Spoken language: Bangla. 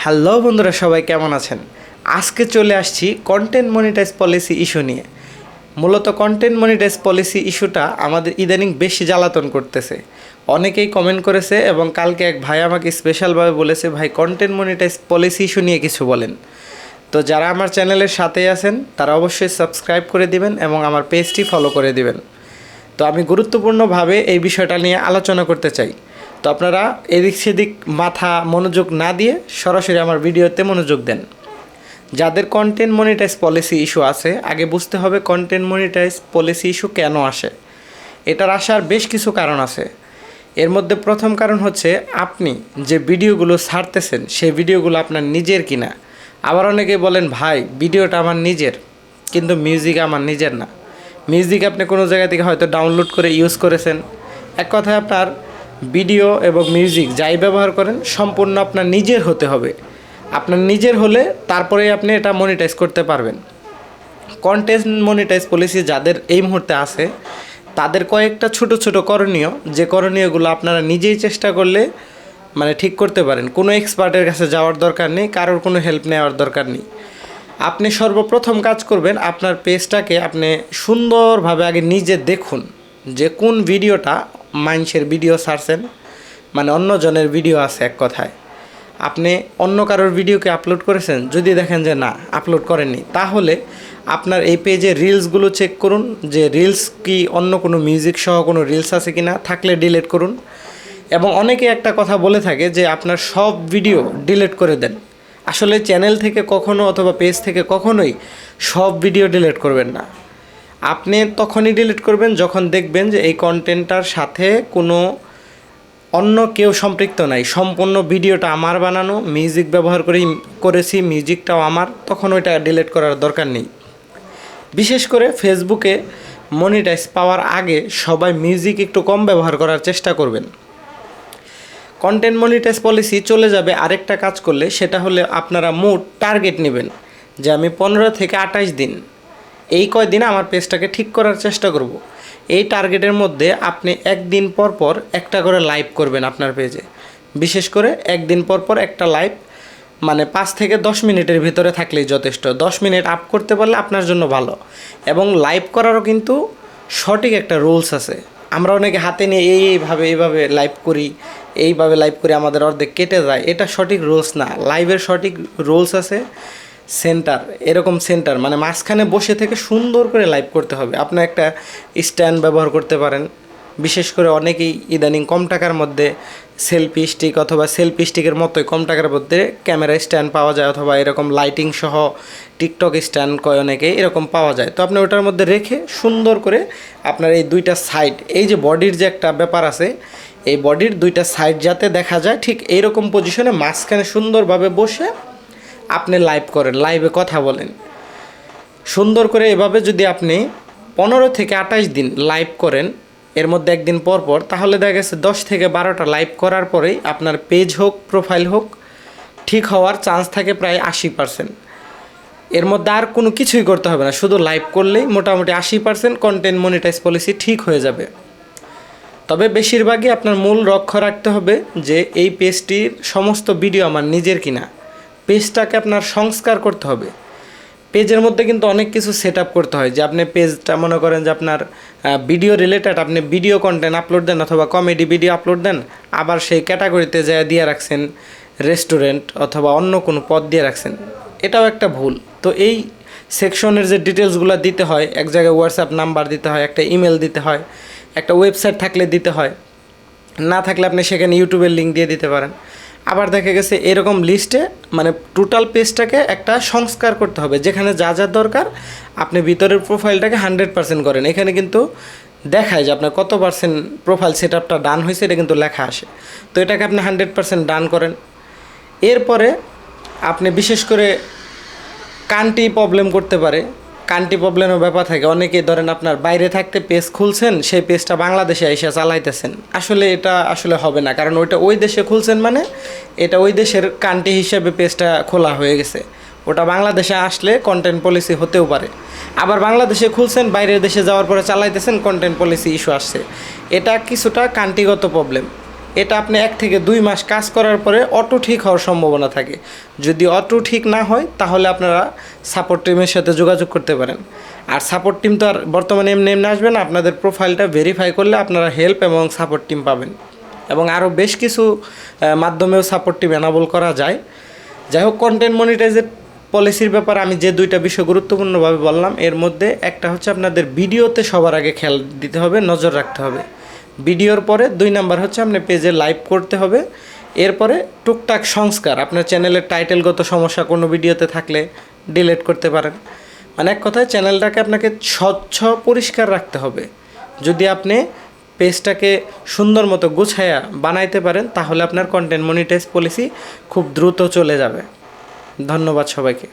হ্যালো বন্ধুরা, সবাই কেমন আছেন? আজকে চলে আসছি কন্টেন্ট মনিটাইজ পলিসি ইস্যু নিয়ে। মূলত কন্টেন্ট মনিটাইজ পলিসি ইস্যুটা আমাদের ইদানিং বেশি জ্বালাতন করতেছে। অনেকেই কমেন্ট করেছে এবং কালকে এক ভাই আমাকে স্পেশালভাবে বলেছে, ভাই কন্টেন্ট মনিটাইজ পলিসি ইস্যু নিয়ে কিছু বলেন। তো যারা আমার চ্যানেলের সাথেই আছেন তারা অবশ্যই সাবস্ক্রাইব করে দিবেন এবং আমার পেজটি ফলো করে দিবেন। তো আমি গুরুত্বপূর্ণভাবে এই বিষয়টা নিয়ে আলোচনা করতে চাই। তো আপনারা এদিক সেদিক মাথা মনোযোগ না দিয়ে সরাসরি আমার ভিডিওতে মনোযোগ দেন। যাদের কন্টেন্ট মনিটাইজ পলিসি ইস্যু আছে, আগে বুঝতে হবে কন্টেন্ট মনিটাইজ পলিসি ইস্যু কেন আসে। এটার আসার বেশ কিছু কারণ আছে। এর মধ্যে প্রথম কারণ হচ্ছে আপনি যে ভিডিওগুলো ছাড়তেছেন সেই ভিডিওগুলো আপনার নিজের কিনা। আবার অনেকে বলেন, ভাই ভিডিওটা আমার নিজের কিন্তু মিউজিক আমার নিজের না। মিউজিক আপনি কোনো জায়গা থেকে হয়তো ডাউনলোড করে ইউজ করেছেন। এক কথায় আপনার ভিডিও এবং মিউজিক যাই ব্যবহার করেন সম্পূর্ণ আপনার নিজের হতে হবে। আপনার নিজের হলে তারপরেই আপনি এটা মনিটাইজ করতে পারবেন। কন্টেন্ট মনিটাইজ পলিসি যাদের এই মুহূর্তে আছে তাদের কয়েকটা ছোট ছোট করণীয়, যে করণীয়গুলো আপনারা নিজেই চেষ্টা করলে ঠিক করতে পারেন। কোনো এক্সপার্টের কাছে যাওয়ার দরকার নেই, কারোর কোনো হেল্প নেওয়ার দরকার নেই। আপনি সর্বপ্রথম কাজ করবেন, আপনার পেজটাকে আপনি সুন্দরভাবে আগে নিজে দেখুন যে কোন ভিডিওটা মানুষের ভিডিও ছাড়ছেন, অন্য জনের ভিডিও আছে। এক কথায় আপনি অন্য কারোর ভিডিওকে আপলোড করেছেন, যদি দেখেন যে না আপলোড করেননি, তাহলে আপনার এই পেজে রিলসগুলো চেক করুন যে রিলস কি অন্য কোনো মিউজিক সহ কোনো রিলস আছে কি না, থাকলে ডিলিট করুন। এবং অনেকে একটা কথা বলে থাকে যে আপনার সব ভিডিও ডিলিট করে দেন। আসলে চ্যানেল থেকে কখনো অথবা পেজ থেকে কখনোই সব ভিডিও ডিলিট করবেন না। আপনি তখনই ডিলিট করবেন যখন দেখবেন যে এই কন্টেন্টটার সাথে কোনো অন্য কেউ সম্পৃক্ত নাই, সম্পূর্ণ ভিডিওটা আমার বানানো, মিউজিক ব্যবহার করেছি, মিউজিকটাও আমার, তখন ওইটা ডিলিট করার দরকার নেই। বিশেষ করে ফেসবুকে মনিটাইজ পাওয়ার আগে সবাই মিউজিক একটু কম ব্যবহার করার চেষ্টা করবেন। কন্টেন্ট মনিটাইজ পলিসি চলে যাবে আরেকটা কাজ করলে, সেটা হলে আপনারা মোট টার্গেট নেবেন যে আমি 15 থেকে 28 দিন, এই কয়দিনে আমার পেজটাকে ঠিক করার চেষ্টা করব। এই টার্গেটের মধ্যে আপনি একদিন পর পর একটা করে লাইভ করবেন আপনার পেজে। বিশেষ করে একদিন পর পর একটা লাইভ, 5 থেকে 10 মিনিটের ভিতরে থাকলেই যথেষ্ট। 10 মিনিট আপ করতে পারলে আপনার জন্য ভালো। এবং লাইভ করারও কিন্তু সঠিক একটা রুলস আছে। আমরা অনেকে হাতে নিয়ে এইভাবে লাইভ করি, আমাদের অর্ধেক কেটে যায়। এটা সঠিক রুলস না। লাইভের সঠিক রুলস আছে। সেন্টার, এরকম সেন্টার মাঝখানে বসে থেকে সুন্দর করে লাইভ করতে হবে। আপনি একটা স্ট্যান্ড ব্যবহার করতে পারেন। বিশেষ করে অনেকেই ইদানিং কম টাকার মধ্যে সেলফি স্টিক অথবা সেলফি স্টিকের মতোই কম টাকার মধ্যে ক্যামেরা স্ট্যান্ড পাওয়া যায়, অথবা এরকম লাইটিং সহ টিকটক স্ট্যান্ড কয় অনেকেই এরকম পাওয়া যায়। তো আপনি ওটার মধ্যে রেখে সুন্দর করে আপনার এই দুইটা সাইড, এই যে বডির যে একটা ব্যাপার আছে, এই বডির দুইটা সাইড যাতে দেখা যায়, ঠিক এইরকম পজিশনে মাঝখানে সুন্দরভাবে বসে আপনি লাইভ করেন, লাইভে কথা বলেন সুন্দর করে। এভাবে যদি আপনি 15 থেকে 28 দিন লাইভ করেন, এর মধ্যে একদিন পর পর, তাহলে দেখা গেছে 10 থেকে 12টা লাইভ করার পরেই আপনার পেজ হোক প্রোফাইল হোক ঠিক হওয়ার চান্স থাকে প্রায় 80%। এর মধ্যে আর কোনো কিছুই করতে হবে না, শুধু লাইভ করলেই মোটামুটি 80% কন্টেন্ট মনিটাইজ পলিসি ঠিক হয়ে যাবে। তবে বেশিরভাগই আপনার মূল লক্ষ্য রাখতে হবে যে এই পেজটির সমস্ত ভিডিও আমার নিজের কিনা। পেজটাকে আপনার সংস্কার করতে হবে। পেজের মধ্যে কিন্তু অনেক কিছু সেট আপ করতে হয়, যে আপনি পেজটা মনে করেন যে আপনার ভিডিও রিলেটেড, আপনি ভিডিও কন্টেন্ট আপলোড দেন অথবা কমেডি ভিডিও আপলোড দেন, আবার সেই ক্যাটাগরিতে যা দিয়ে রাখছেন রেস্টুরেন্ট অথবা অন্য কোনো পদ দিয়ে রাখছেন, এটাও একটা ভুল। তো এই সেকশনের যে ডিটেলসগুলো দিতে হয়, এক জায়গায় হোয়াটসঅ্যাপ নাম্বার দিতে হয়, একটা ইমেল দিতে হয়, একটা ওয়েবসাইট থাকলে দিতে হয়, না থাকলে আপনি সেখানে ইউটিউবের লিঙ্ক দিয়ে দিতে পারেন। আবার দেখা গেছে এরকম লিস্টে টোটাল পেজটাকে একটা সংস্কার করতে হবে, যেখানে যা যা দরকার আপনি ভিতরের প্রোফাইলটাকে 100% করেন। এখানে কিন্তু দেখায় যে আপনার কত পার্সেন্ট প্রোফাইল সেট আপটা ডান হয়েছে, এটা কিন্তু লেখা আসে। তো এটাকে আপনি 100% ডান করেন। এরপরে আপনি বিশেষ করে কান্ট্রি প্রবলেম করতে পারে, কান্ট্রি প্রবলেমের ব্যাপার থাকে। অনেকেই ধরেন আপনার বাইরে থাকতে পেজ খুলছেন, সেই পেজটা বাংলাদেশে এসে চালাইতেছেন, আসলে এটা হবে না, কারণ ওই দেশে খুলছেন, এটা ওই দেশের কান্ট্রি হিসেবে পেজটা খোলা হয়ে গেছে। ওটা বাংলাদেশে আসলে কন্টেন্ট পলিসি হতেও পারে। আবার বাংলাদেশে খুলছেন, বাইরের দেশে যাওয়ার পরে চালাইতেছেন, কন্টেন্ট পলিসি ইস্যু আসছে। এটা কিছুটা কান্ট্রিগত প্রবলেম। এটা আপনি 1 থেকে 2 মাস কাজ করার পরে অটো ঠিক হওয়ার সম্ভাবনা থাকে। যদি অটো ঠিক না হয় তাহলে আপনারা সাপোর্ট টিমের সাথে যোগাযোগ করতে পারেন। আর সাপোর্ট টিম তো আর বর্তমানে এমনি এমনি আসবে না, আপনাদের প্রোফাইলটা ভেরিফাই করলে আপনারা হেল্প এবং সাপোর্ট টিম পাবেন। এবং আরও বেশ কিছু মাধ্যমেও সাপোর্ট টিম এনাবল করা যায়। যাই হোক, কন্টেন্ট মনিটাইজের পলিসির ব্যাপারে আমি যে 2টা বিষয় গুরুত্বপূর্ণভাবে বললাম, এর মধ্যে একটা হচ্ছে আপনাদের ভিডিওতে সবার আগে খেয়াল দিতে হবে, নজর রাখতে হবে। ভিডিওর পরে 2 নাম্বার হচ্ছে আপনি পেজে লাইভ করতে হবে। এরপরে টুকটাক সংস্কার, আপনার চ্যানেলের টাইটেলগত সমস্যা কোনো ভিডিওতে থাকলে ডিলিট করতে পারেন। মানে এক কথায় চ্যানেলটাকে আপনাকে স্বচ্ছ পরিষ্কার রাখতে হবে। যদি আপনি পেজটাকে সুন্দর মতো গুছায়া বানাইতে পারেন তাহলে আপনার কন্টেন্ট মনিটাইজ পলিসি খুব দ্রুত চলে যাবে। ধন্যবাদ সবাইকে।